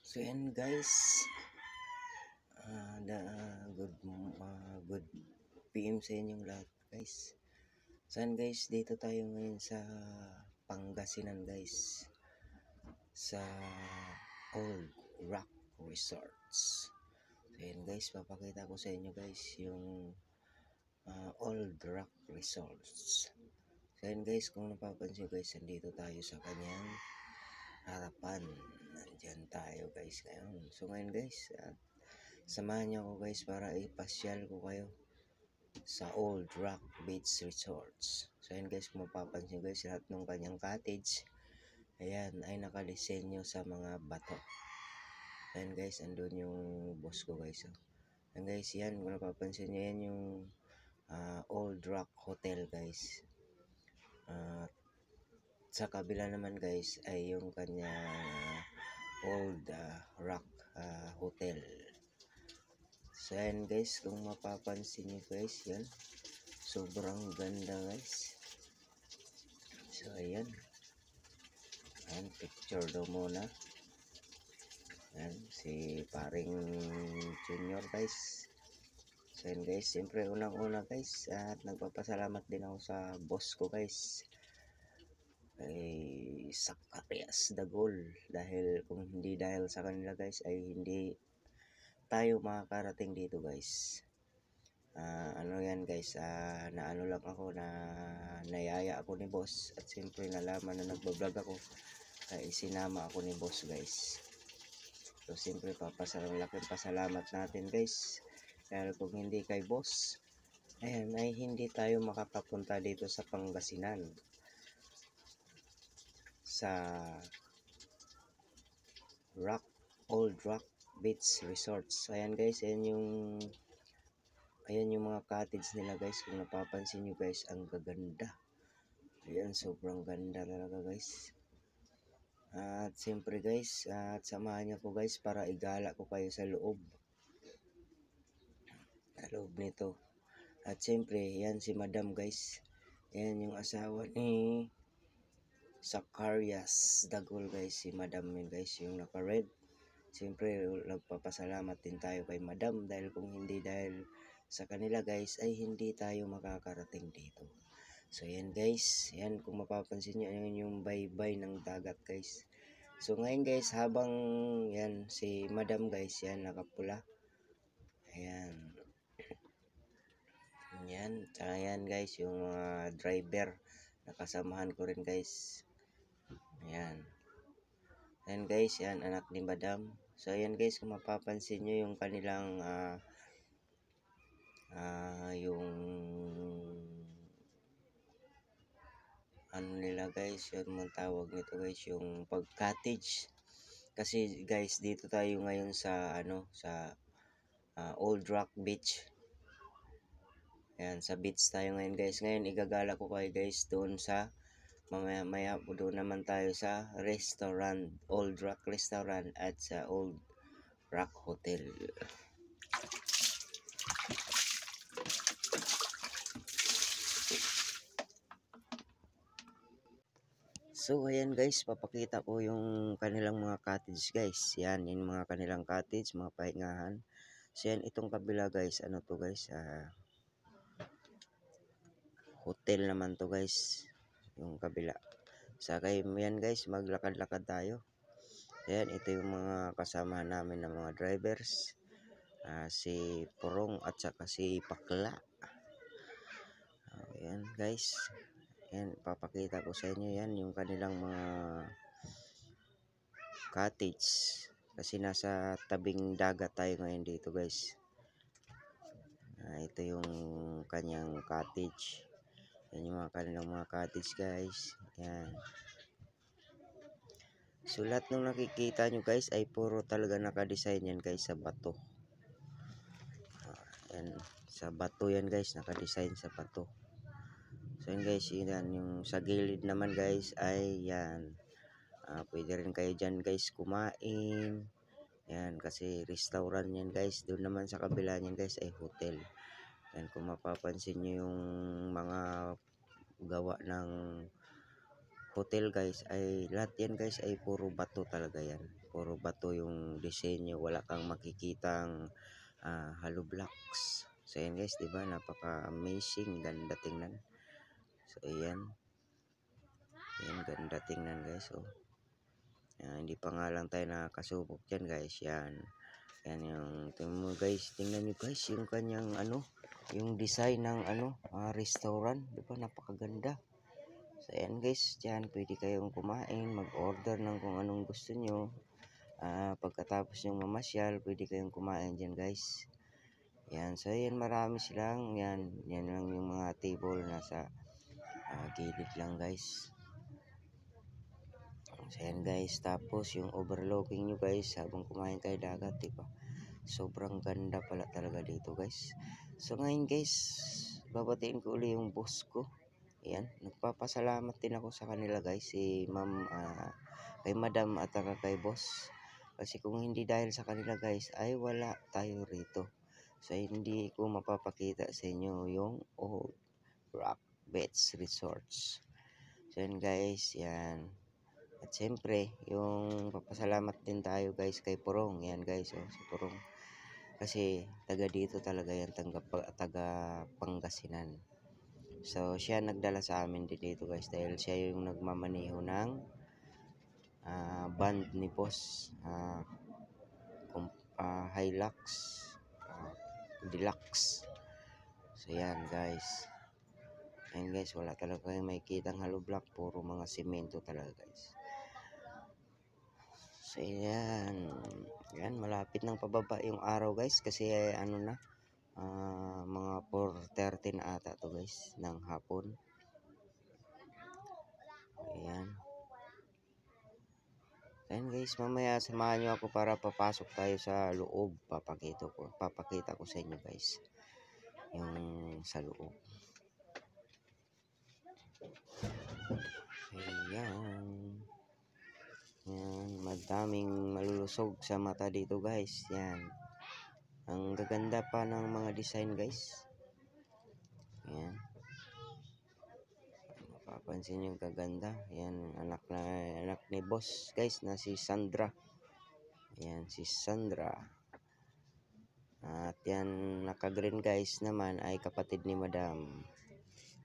So yan guys, good PM sa inyong lahat guys. So yan guys, dito tayo ngayon sa Pangasinan guys, sa Old Rock Resorts. So yan guys, papakita ko sa inyo guys yung Old Rock Resorts. So yan guys, kung napapansin guys, nandito tayo sa kanyang harapan. Nandyan tayo guys ngayon. So ngayon guys, samahan niyo ako guys para ipasyal ko kayo sa Old Rock Beach Resorts. So ayan guys, kung mapapansin guys, lahat ng kanyang cottage, ayan, ay nakalisenyo sa mga bato. Ayan guys, andun yung boss ko guys. Ayan guys, yan, kung napapansin niyo, yan yung Old Rock Hotel guys. Sa kabila naman guys ay yung kanyang Old Rock Hotel. So yan guys, kung mapapansin nyo guys, yan, sobrang ganda guys. So ayan, ayan, picture daw muna. Ayan, si paring junior guys. So yan guys, siyempre unang-una guys, at nagpapasalamat din ako sa boss ko guys, ay Zacarias Dagol, dahil kung hindi dahil sa kanila guys ay hindi tayo makakarating dito guys. Ano yan guys, naano lang ako, na nayaya ako ni boss, at siyempre nalaman na nagbablog ako, kaya isinama ako ni boss guys. So siyempre laking pasalamat natin guys, dahil kung hindi kay boss, ayan, ay hindi tayo makakapunta dito sa Pangasinan, sa Old Rock Beach Resorts. Ayan guys, ayan yung mga cottage nila guys. Kung napapansin nyo guys, ang gaganda. Ayan, sobrang ganda talaga guys. At siyempre guys, at samahan nyo ko guys para igala ko kayo sa loob nito. At siyempre, yan si Madam guys. Yan yung asawa ni Zacarias Dagol guys. Si Madam yun guys, yung naka-red. Siyempre, nagpapasalamat din tayo kay Madam, dahil kung hindi dahil sa kanila guys ay hindi tayo makakarating dito. So yan guys, yan, kung mapapansin nyo, yan yung baybay ng dagat guys. So ngayon guys, habang yan si Madam guys, yan nakapula, ayan, yan, tsaka yan guys yung mga driver nakasamahan ko rin guys. Ayan, ayan guys, yan anak ni Madam. So ayan guys, kung mapapansin nyo yung kanilang yung ano nila guys, yung mga tawag nito guys, yung pag cottage. Kasi guys, dito tayo ngayon sa sa Old Rock Beach. Ayan, sa beach tayo ngayon guys. Ngayon igagala ko kayo guys doon sa mamaya doon naman tayo sa restaurant, Old Rock Restaurant, at sa Old Rock Hotel. So ayan guys, papakita ko yung kanilang mga cottage guys. Yan, yung mga kanilang cottage, mga pahingahan. So yan, itong kabila guys, ano to guys, hotel naman to guys, yung kabila. Sa kayo yan guys, maglakad-lakad tayo. Ayan, ito yung mga kasama namin ng mga drivers, si Purong at saka si Pakla. Ayan guys, ayan, papakita ko sa inyo yan yung kanilang mga cottage, kasi nasa tabing dagat tayo ngayon dito guys. Ito yung kanyang cottage. Yan yung mga kanilang mga cottage guys. Yan. So lahat ng nakikita nyo guys ay puro talaga nakadesign yan guys sa bato. Yan, sa bato yan guys, nakadesign sa bato. So yan guys, yan yung sa gilid naman guys ay yan. Pwede rin kayo dyan guys kumain. Yan, kasi restaurant yan guys. Doon naman sa kabila niyan guys ay hotel. Yan, kung mapapansin nyo yung mga gawa ng hotel guys ay lahat yan guys ay puro bato talaga yan. Puro bato yung disenyo, wala kang makikitang hollow blocks. So yan guys, 'di ba? Napaka amazing, ganda tingnan. So ayan. Yan ganda tingnan guys. Oh. Hindi pa nga lang tayo nakakasubok diyan guys. Yan. Yan yung tingnan mo guys, tingnan niyo guys yung kanyang yung design ng restaurant, 'di ba? Napakaganda. So ayan guys, dyan pwede kayong kumain, mag-order ng kung anong gusto nyo. Pagkatapos yung mamasyal, pwede kayong kumain dyan guys. Yan, so ayan marami silang, yan lang yung mga table nasa gilid lang guys. So ayan guys, tapos yung overlooking nyo guys, habang kumain kayo dagat, diba? Sobrang ganda pala talaga dito guys. So ngayon guys, babatiin ko uli yung boss ko. Ayan, nagpapasalamat din ako sa kanila guys, si ma'am, kay madam at kay boss. Kasi kung hindi dahil sa kanila guys, ay wala tayo rito. So hindi ko mapapakita sa inyo yung Old Rock Beach Resorts. So yan guys, yan. At siyempre, yung papasalamat din tayo guys kay Purong. Yan guys, si Purong. Kasi taga dito talaga yan, taga Pangasinan. So siya nagdala sa amin din dito guys dahil siya yung nagmamaneho ng band ni boss, Hilux Deluxe. So yan guys, ayan guys, wala talaga kayong makikitang hollow block, puro mga semento talaga guys. So yan, malapit nang pababa yung araw guys kasi mga 4:30 na ata to guys ng hapon. Ayan guys, mamaya samahan nyo ako para papasok tayo sa loob. Papakita ko sa inyo guys yung sa loob. Ayan. Yan, madaming malulusog sa mata dito guys. Yan. Ang gaganda pa ng mga design guys. Ayan. Mapapansin yung gaganda. Yan, anak ni boss guys na si Sandra. Ayan, si Sandra. At yan, naka-green guys naman ay kapatid ni madam.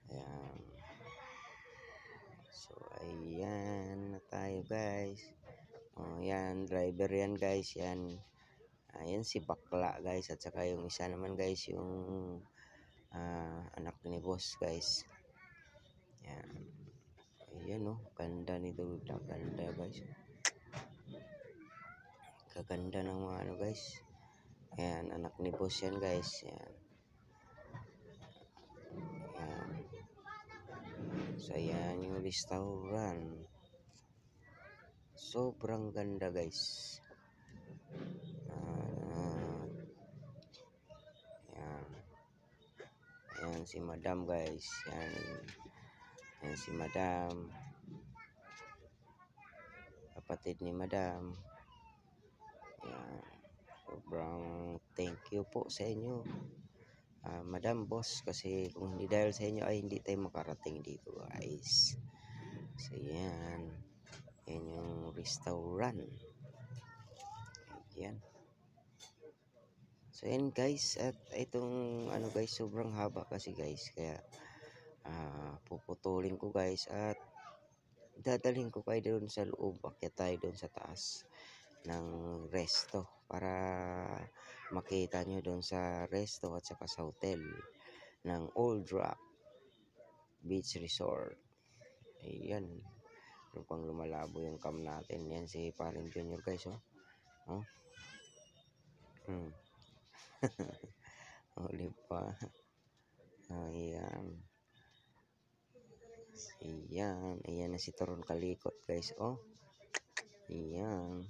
Ayan. So, ayan na tayo guys. Oh, yan, driver yan guys. Yan. Ayan si bakla guys. At saka yung isa naman guys, yung anak ni boss guys. Yan. Ayan oh, ganda nito. Ganda guys. Kaganda ng mga guys. Ayan, anak ni boss yan guys. Yan. Ayan. So, ayan yung restaurant. Sobrang ganda guys. Ayan. Ayan si madam guys. Ayan si madam. Kapatid ni madam. Ayan. Sobrang thank you po sa inyo. Madam, boss, kasi kung hindi dahil sa inyo ay hindi tayo makarating dito guys. So yan yung restaurant. Yan. So yan guys, at itong guys, sobrang haba kasi guys, kaya puputulin ko guys at dadalhin ko kayo doon sa loob. Akyat tayo doon sa taas ng resto para makita nyo doon sa resto at saka sa hotel ng Old Rock Beach Resort. Ayan, pang lumalabo yung cam natin. Yan si Paring Junior guys. Oh. Huli pa. Ayan. Ayan na si Toron Kalikot guys. Oh. Ayan.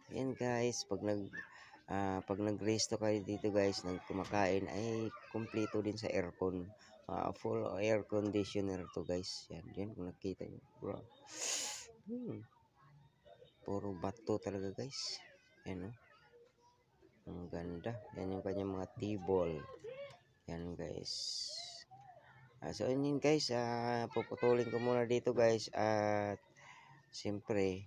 Ayan guys, pag nagresto kayo dito guys, nagkumakain ay kumpleto din sa aircon. Full air conditioner to guys. Yan kung nakita nyo, bro. Puro bato talaga guys. Yan ang ganda. Yan yung kanyang mga table. Yan guys. So yun guys, puputulin ko muna dito guys at siyempre